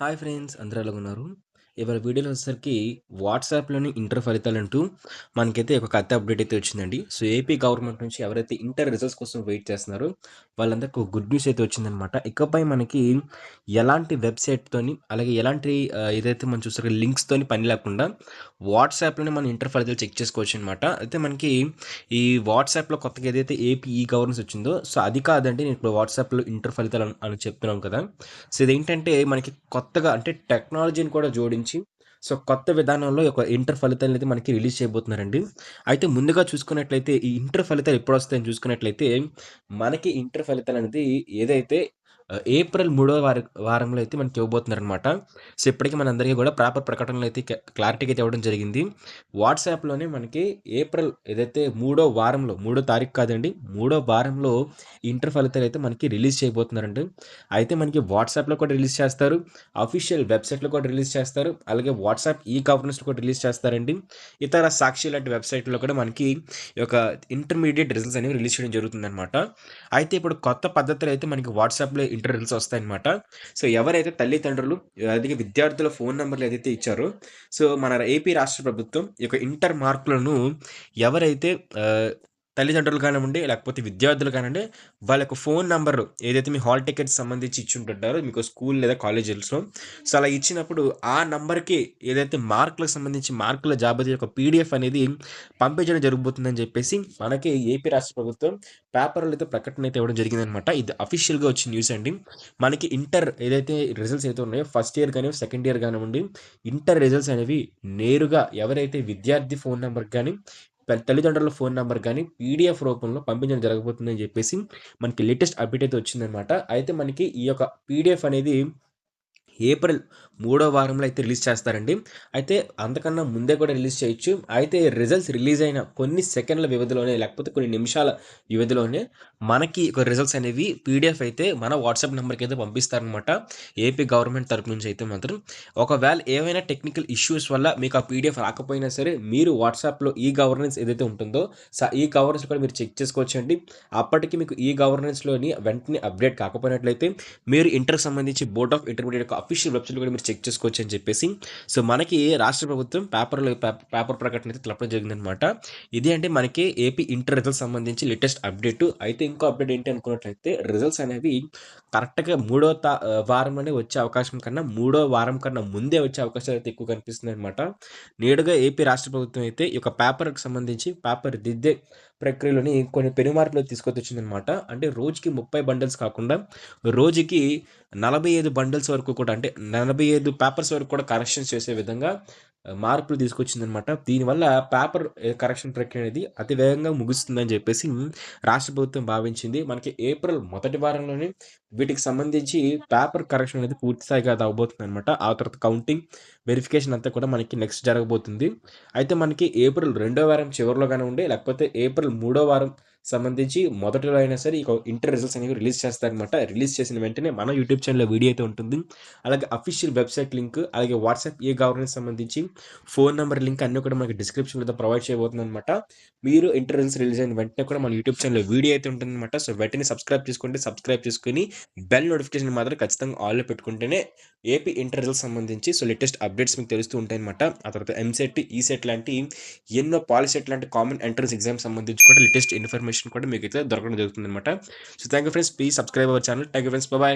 Hi friends అందరూ ఎలాగున్నారు? ఇవాళ వీడియోలో వచ్చేసరికి వాట్సాప్‌లోని ఇంటర్ ఫలితాలంటూ మనకైతే ఒక కొత్త అప్డేట్ అయితే వచ్చిందండి. సో, ఏపీ గవర్నమెంట్ నుంచి ఎవరైతే ఇంటర్ రిజల్ట్స్ కోసం వెయిట్ చేస్తున్నారో వాళ్ళందరికి ఒక గుడ్ న్యూస్ అయితే వచ్చిందనమాట. ఇకపై మనకి ఎలాంటి వెబ్‌సైట్‌తోని అలాగే ఎలాంటి ఏదైతే మనం చూసారో లింక్స్‌తోని పని లేకుండా వాట్సాప్‌లోనే మన ఇంటర్ ఫలితాలు చెక్ చేసుకోవచ్చనమాట. అయితే మనకి ఈ వాట్సాప్‌లో కొత్తగా ఏదైతే ఏపీ ఈ గవర్నెన్స్ వచ్చిందో సో, అది కాదండి నేను ఇప్పుడు వాట్సాప్‌లో ఇంటర్ ఫలితాలు అని చెప్తున్నాం కదా! సో, ఇదేంటంటే మనకి కొత్తగా అంటే టెక్నాలజీని కూడా జోడించి సో, కొత్త విధానంలో ఒక ఇంటర్ ఫలితాలనైతే మనకి రిలీజ్ చేయబోతున్నారండి. అయితే ముందుగా చూసుకున్నట్లయితే ఈ ఇంటర్ ఫలితాలు ఎప్పుడొస్తాయని చూసుకున్నట్లయితే మనకి ఇంటర్ ఫలితాలనేది ఏదైతే ఏప్రిల్ మూడో వారంలో అయితే మనకి ఇవ్వబోతున్నారనమాట. సో, ఇప్పటికి మనందరికీ కూడా పేపర్ ప్రకటనలు అయితే క్లారిటీగా అయితే ఇవ్వడం జరిగింది. వాట్సాప్‌లోనే మనకి ఏప్రిల్ ఏదైతే మూడో వారంలో, మూడో తారీఖు కాదండి, మూడో వారంలో ఇంటర్ ఫలితాలైతే మనకి రిలీజ్ చేయబోతున్నారండి. అయితే మనకి వాట్సాప్‌లో కూడా రిలీజ్ చేస్తారు. అఫీషియల్ వెబ్‌సైట్‌లో కూడా రిలీజ్ చేస్తారు. అలాగే వాట్సాప్ ఈ గవర్నెన్స్‌లో కూడా రిలీజ్ చేస్తారండి. ఇతర సాక్షి లాంటి వెబ్‌సైట్‌లో కూడా మనకి ఈ యొక్క ఇంటర్మీడియేట్ రిజల్ట్స్ అనేవి రిలీజ్ చేయడం జరుగుతుందనమాట. అయితే ఇప్పుడు కొత్త పద్ధతిలో అయితే మనకి వాట్సాప్‌లో ఇంటర్ రిజల్ట్స్ వస్తాయన్నమాట. సో, ఎవరైతే తల్లిదండ్రులు అలాగే విద్యార్థుల ఫోను నంబర్‌లు ఏదైతే ఇచ్చారో సో, మన ఏపీ రాష్ట్ర ప్రభుత్వం ఈ యొక్క ఇంటర్ మార్కులను ఎవరైతే ఆహ్, తల్లిదండ్రులు కానివ్వండి, లేకపోతే విద్యార్థులు కానివ్వండి, వాళ్ళ యొక్క ఫోను నంబరు ఏదైతే మీ హాల్ టికెట్స్ సంబంధించి ఇచ్చుంటుంటారో మీకు స్కూల్ లేదా కాలేజెస్‌లో. సో, అలా ఇచ్చినప్పుడు ఆ నంబర్‌కి ఏదైతే మార్కులకు సంబంధించి మార్కుల జాబితా యొక్క పీడీఎఫ్ అనేది పంపించడం జరగబోతుందని చెప్పేసి మనకి ఏపీ రాష్ట్ర ప్రభుత్వం పేపర్‌లో అయితే ప్రకటన అయితే ఇవ్వడం జరిగిందనమాట. ఇది అఫీషియల్‌గా వచ్చిన న్యూస్ అండి. మనకి ఇంటర్ ఏదైతే రిజల్ట్స్ అయితే ఉన్నాయో ఫస్ట్ ఇయర్ గాని, సెకండ్ ఇయర్ గానివ్వండి, ఇంటర్ రిజల్ట్స్ అనేవి నేరుగా ఎవరైతే విద్యార్థి ఫోను నంబర్‌కి గాని, తల్లిదండ్రుల ఫోను నంబర్‌కి గాని పీడీఎఫ్ రూపంలో పంపించడం జరగబోతుందని చెప్పేసి మనకి లేటెస్ట్ అప్డేట్ అయితే వచ్చిందనమాట. అయితే మనకి ఈ యొక్క పీడీఎఫ్ అనేది ఏప్రిల్ మూడో వారంలో అయితే రిలీజ్ చేస్తారండి. అయితే అంతకన్నా ముందే కూడా రిలీజ్ చేయొచ్చు. అయితే రిజల్ట్స్ రిలీజ్ అయిన కొన్ని సెకండ్ల వ్యవధిలోనే లేకపోతే కొన్ని నిమిషాల వ్యవధిలోనే మనకి ఒక రిజల్ట్స్ అనేవి పీడీఎఫ్ అయితే మన వాట్సాప్ నంబర్‌కి అయితే పంపిస్తారనమాట. ఏపీ గవర్నమెంట్ తరపు నుంచి అయితే మాత్రం. ఒకవేళ ఏవైనా టెక్నికల్ ఇష్యూస్ వల్ల మీకు ఆ పీడీఎఫ్ రాకపోయినా సరే మీరు వాట్సాప్‌లో ఈ గవర్నెన్స్ ఏదైతే ఉంటుందో ఈ గవర్నెన్స్ కూడా మీరు చెక్ చేసుకోవచ్చండి. అప్పటికి మీకు ఈ గవర్నెన్స్‌లోని వెంటనే అప్డేట్ కాకపోయినట్లయితే మీరు ఇంటర్‌కి సంబంధించి బోర్డ్ ఆఫ్ ఇంటర్మీడియేట్ యొక్క అఫీషియల్ వెబ్‌సైట్‌లో కూడా మీరు చెక్ చేసుకోవచ్చు అని చెప్పేసి, సో, మనకి రాష్ట్ర ప్రభుత్వం పేపర్ ప్రకటన అయితే తెలపడం జరిగిందనమాట. ఇది అంటే మనకి ఏపీ ఇంటర్ రిజల్ట్స్ సంబంధించి లేటెస్ట్ అప్డేట్. అయితే ఇంకో అప్డేట్ ఏంటి అనుకున్నట్లయితే రిజల్ట్స్ అనేవి కరెక్ట్‌గా వారంలోనే వచ్చే అవకాశం కన్నా, మూడో వారం కన్నా ముందే వచ్చే అవకాశాలు అయితే ఎక్కువ కనిపిస్తున్నాయన్నమాట. నేరుగా ఏపీ రాష్ట్ర ప్రభుత్వం అయితే ఈ యొక్క పేపర్‌కి సంబంధించి పేపర్ దిద్దే ప్రక్రియలోని కొన్ని పెను మార్పులు తీసుకొచ్చొచ్చిందనమాట. అంటే రోజుకి 30 బండిల్స్ కాకుండా రోజుకి 45 బండిల్స్ వరకు కూడా అంటే 45 పేపర్స్ వరకు కూడా కరెక్షన్స్ చేసే విధంగా మార్పులు తీసుకొచ్చిందనమాట. దీనివల్ల పేపర్ కరెక్షన్ ప్రక్రియ అనేది అతి వేగంగా ముగుస్తుందని చెప్పేసి రాష్ట్ర ప్రభుత్వం భావించింది. మనకి ఏప్రిల్ మొదటి వారంలోనే వీటికి సంబంధించి పేపర్ కరెక్షన్ అనేది పూర్తి స్థాయిగా అది అవ్వబోతుందనమాట. ఆ తర్వాత కౌంటింగ్, వెరిఫికేషన్ అంతా కూడా మనకి నెక్స్ట్ జరగబోతుంది. అయితే మనకి ఏప్రిల్ రెండో వారం చివరిలో గానివ్వండి, లేకపోతే ఏప్రిల్ మూడో వారం సంబంధించి మొదటిలో అయినా సరే ఇక ఇంటర్ రిజల్ట్స్ అనేవి రిలీజ్ చేస్తారనమాట. రిలీజ్ చేసిన వెంటనే మన యూట్యూబ్ ఛానెల్‌లో వీడియో అయితే ఉంటుంది. అలాగే అఫీషియల్ వెబ్‌సైట్ లింక్, అలాగే వాట్సాప్ గవర్నెన్స్ సంబంధించి ఫోను నంబర్ లింక్ అన్నీ కూడా మనకి డిస్క్రిప్షన్‌లో అయితే ప్రొవైడ్ చేయబోతుందనమాట. మీరు ఇంటర్ రిజల్ట్స్ రిలీజ్ అయిన వెంటనే కూడా మన యూట్యూబ్ ఛానెల్‌లో వీడియో అయితే ఉంటుందనమాట. సో, వెంటనే సబ్స్క్రైబ్ చేసుకోండి. సబ్స్క్రైబ్ చేసుకొని బెల్ నోటిఫికేషన్ మాత్రం ఖచ్చితంగా ఆల్‌లో పెట్టుకుంటేనే ఏపీ ఇంటర్ రిజల్ట్స్ సంబంధించి సో, లేటెస్ట్ అప్డేట్స్ మీకు తెలుస్తూ ఉంటాయన్నమాట. ఆ తర్వాత ఎంసెట్, ఈసెట్ లాంటి ఎన్నో పాలిసెట్ లాంటి కామన్ ఎంట్రన్స్ ఎగ్జామ్స్ సంబంధించి కూడా లేటెస్ట్ ఇన్ఫర్మేషన్ కూడా మీకైతే దొరకడం జరుగుతుందన్నమాట. So, thank you friends. Please subscribe our channel. Thank you friends. By by.